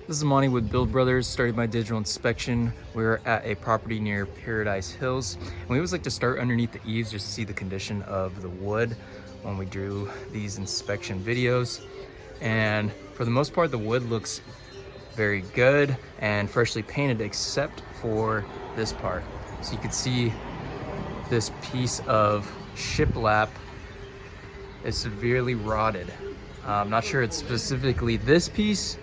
This is Monty with Build Brothers, started my digital inspection. We're at a property near Paradise Hills, and we always like to start underneath the eaves just to see the condition of the wood when we do these inspection videos. And for the most part, the wood looks very good and freshly painted, except for this part. So you can see this piece of shiplap is severely rotted. I'm not sure it's specifically this piece,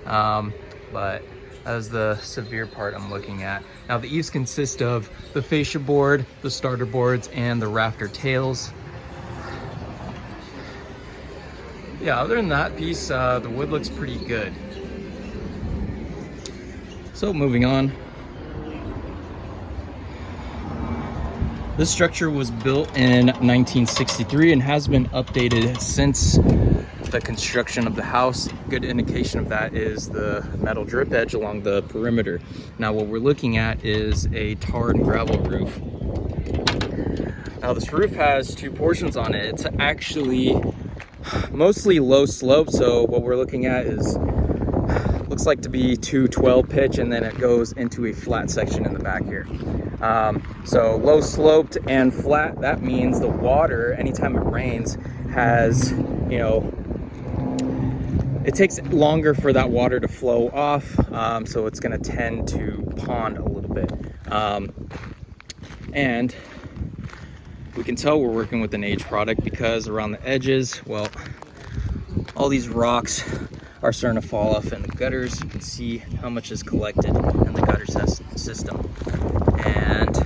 but that is the severe part I'm looking at. Now the eaves consist of the fascia board, the starter boards, and the rafter tails. Yeah, other than that piece, the wood looks pretty good. So moving on. This structure was built in 1963 and has been updated since the construction of the house. Good indication of that is the metal drip edge along the perimeter. Now what we're looking at is a tar and gravel roof. Now this roof has two portions on it. It's actually mostly low slope, so what we're looking at is looks like to be 212 pitch, and then it goes into a flat section in the back here. So low sloped and flat, that means the water, anytime it rains, has, it takes longer for that water to flow off, so it's going to tend to pond a little bit. And we can tell we're working with an aged product because around the edges, well, all these rocks are starting to fall off in the gutters. You can see how much is collected in the gutter system. And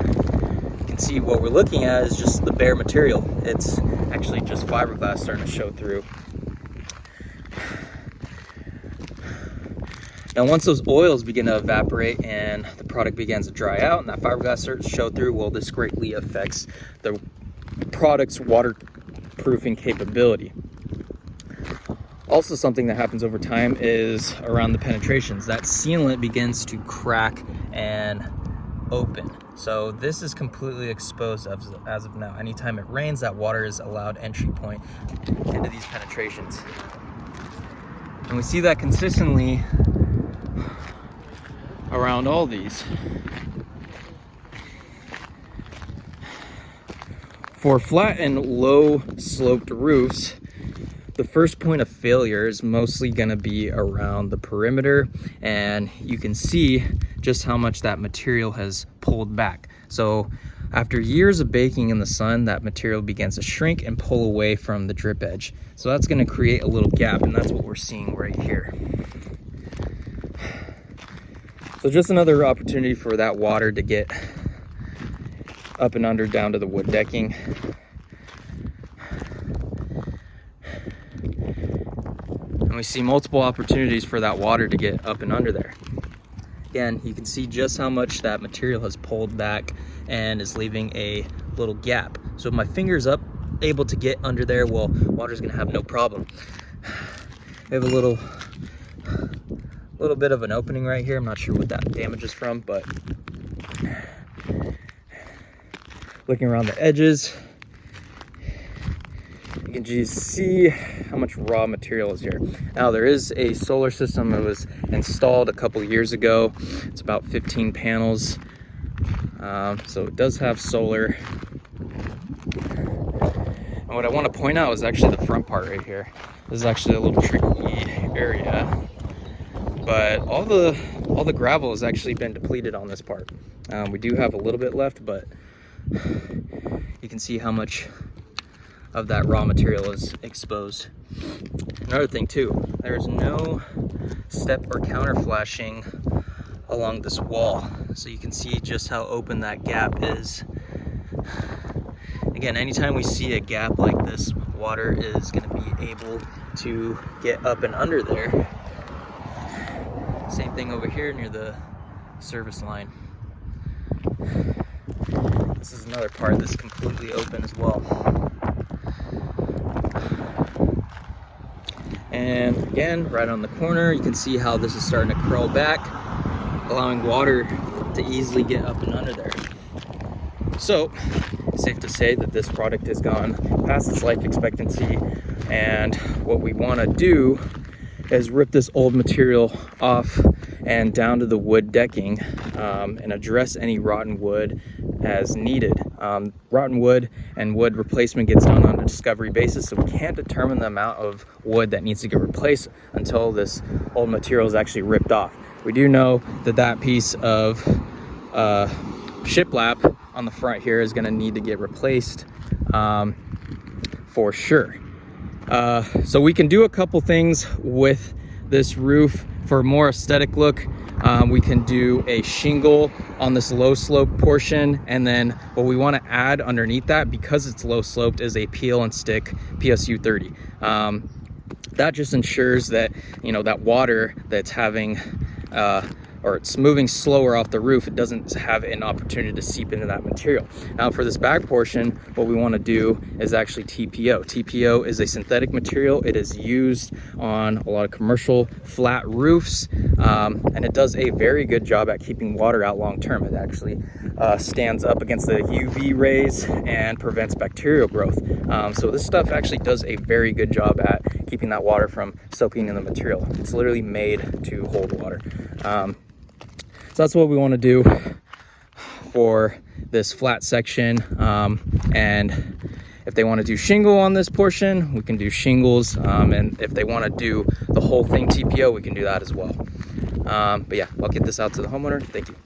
you can see what we're looking at is just the bare material. It's actually just fiberglass starting to show through. Now once those oils begin to evaporate and the product begins to dry out and that fiberglass starts to show through, well, this greatly affects the product's waterproofing capability. Also, something that happens over time is around the penetrations. That sealant begins to crack and open. So this is completely exposed as of now. Anytime it rains, that water is allowed entry point into these penetrations. And we see that consistently around all these. For flat and low sloped roofs, the first point of failure is mostly going to be around the perimeter, and you can see just how much that material has pulled back. So after years of baking in the sun, that material begins to shrink and pull away from the drip edge. So that's going to create a little gap, and that's what we're seeing right here. So just another opportunity for that water to get up and under down to the wood decking. And we see multiple opportunities for that water to get up and under there. Again, you can see just how much that material has pulled back and is leaving a little gap. So if my finger's up, able to get under there, well, water's gonna have no problem. We have a little bit of an opening right here. I'm not sure what that damage is from, but looking around the edges, you can just see how much raw material is here. Now there is a solar system that was installed a couple years ago. It's about 15 panels, so it does have solar. And what I want to point out is actually the front part right here. This is actually a little tricky area, but all the gravel has actually been depleted on this part. We do have a little bit left, but you can see how much of that raw material is exposed. Another thing too, there's no step or counter flashing along this wall, so you can see just how open that gap is. Again, anytime we see a gap like this, water is going to be able to get up and under there. Same thing over here near the service line. This is another part that's completely open as well. And again, right on the corner, you can see how this is starting to curl back, allowing water to easily get up and under there. So, safe to say that this product has gone past its life expectancy, and what we want to do is rip this old material off and down to the wood decking, and address any rotten wood as needed. Rotten wood and wood replacement gets done on a discovery basis, so we can't determine the amount of wood that needs to get replaced until this old material is actually ripped off. We do know that that piece of shiplap on the front here is going to need to get replaced for sure. So we can do a couple things with this roof for a more aesthetic look. We can do a shingle on this low slope portion, and then what we want to add underneath that, because it's low sloped, is a peel and stick PSU 30. That just ensures that, you know, that water that's having or it's moving slower off the roof, it doesn't have an opportunity to seep into that material. Now for this back portion, what we want to do is actually TPO. TPO is a synthetic material. It is used on a lot of commercial flat roofs, and it does a very good job at keeping water out long term. It actually stands up against the UV rays and prevents bacterial growth. So this stuff actually does a very good job at keeping that water from soaking in the material. It's literally made to hold water. So that's what we want to do for this flat section. And if they want to do shingle on this portion, we can do shingles. And if they want to do the whole thing TPO, we can do that as well. But yeah, I'll get this out to the homeowner. Thank you.